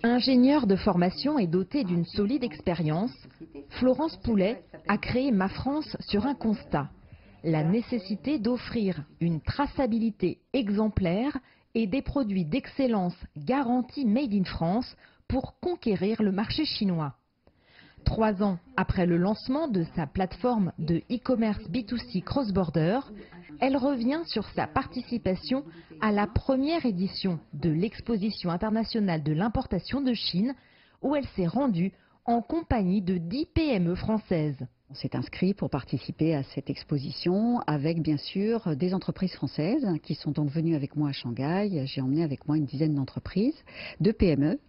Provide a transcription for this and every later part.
Ingénieure de formation et dotée d'une solide expérience, Florence Poulet a créé Ma France sur un constat: la nécessité d'offrir une traçabilité exemplaire et des produits d'excellence garantis Made in France pour conquérir le marché chinois. 3 ans après le lancement de sa plateforme de e-commerce B2C cross-border, elle revient sur sa participation à la première édition de l'Exposition internationale de l'importation de Chine, où elle s'est rendue en compagnie de 10 PME françaises. On s'est inscrit pour participer à cette exposition avec bien sûr des entreprises françaises qui sont donc venues avec moi à Shanghai. J'ai emmené avec moi une dizaine d'entreprises, de PME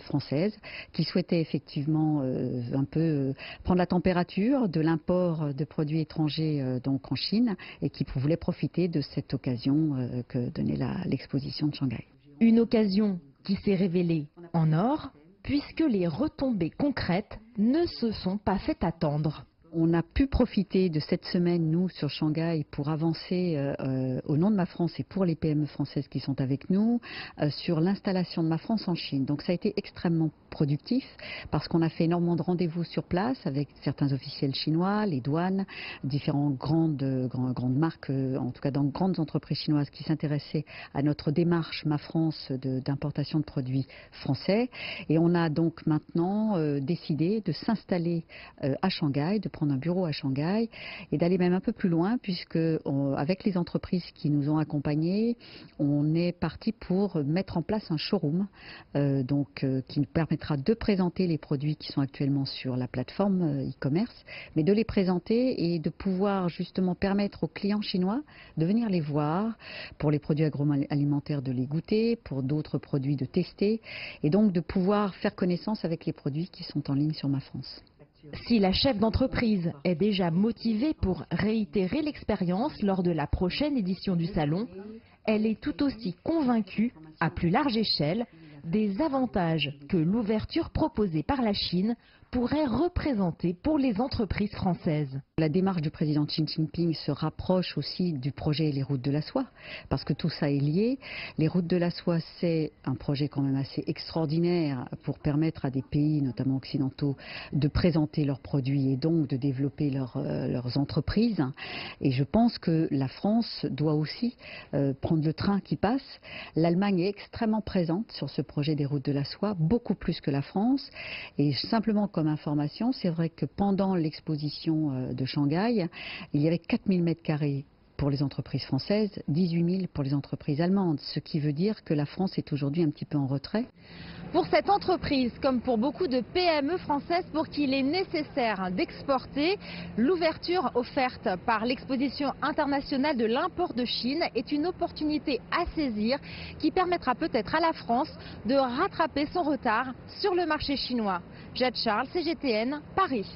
françaises qui souhaitaient effectivement un peu prendre la température de l'import de produits étrangers donc en Chine et qui voulaient profiter de cette occasion que donnait l'exposition de Shanghai. Une occasion qui s'est révélée en or puisque les retombées concrètes ne se sont pas fait attendre. On a pu profiter de cette semaine, nous, sur Shanghai, pour avancer au nom de Ma France et pour les PME françaises qui sont avec nous, sur l'installation de Ma France en Chine. Donc ça a été extrêmement productif parce qu'on a fait énormément de rendez-vous sur place avec certains officiels chinois, les douanes, différentes grandes marques, en tout cas dans grandes entreprises chinoises qui s'intéressaient à notre démarche Ma France d'importation de produits français. Et on a donc maintenant décidé de s'installer à Shanghai, de prendre un bureau à Shanghai et d'aller même un peu plus loin puisque avec les entreprises qui nous ont accompagnés, on est parti pour mettre en place un showroom qui nous permettra de présenter les produits qui sont actuellement sur la plateforme e-commerce, mais de les présenter et de pouvoir justement permettre aux clients chinois de venir les voir, pour les produits agroalimentaires de les goûter, pour d'autres produits de tester et donc de pouvoir faire connaissance avec les produits qui sont en ligne sur Ma France. Si la chef d'entreprise est déjà motivée pour réitérer l'expérience lors de la prochaine édition du salon, elle est tout aussi convaincue, à plus large échelle, des avantages que l'ouverture proposée par la Chine pourrait représenter pour les entreprises françaises. La démarche du président Xi Jinping se rapproche aussi du projet Les Routes de la Soie, parce que tout ça est lié. Les Routes de la Soie, c'est un projet quand même assez extraordinaire pour permettre à des pays, notamment occidentaux, de présenter leurs produits et donc de développer leurs entreprises. Et je pense que la France doit aussi prendre le train qui passe. L'Allemagne est extrêmement présente sur ce projet des Routes de la Soie, beaucoup plus que la France. Et simplement comme information, c'est vrai que pendant l'exposition de Shanghai, il y avait 4000 m² pour les entreprises françaises, 18 000 pour les entreprises allemandes, ce qui veut dire que la France est aujourd'hui un petit peu en retrait. Pour cette entreprise, comme pour beaucoup de PME françaises pour qui il est nécessaire d'exporter, l'ouverture offerte par l'Exposition internationale de l'import de Chine est une opportunité à saisir qui permettra peut-être à la France de rattraper son retard sur le marché chinois. Jade Charles, CGTN, Paris.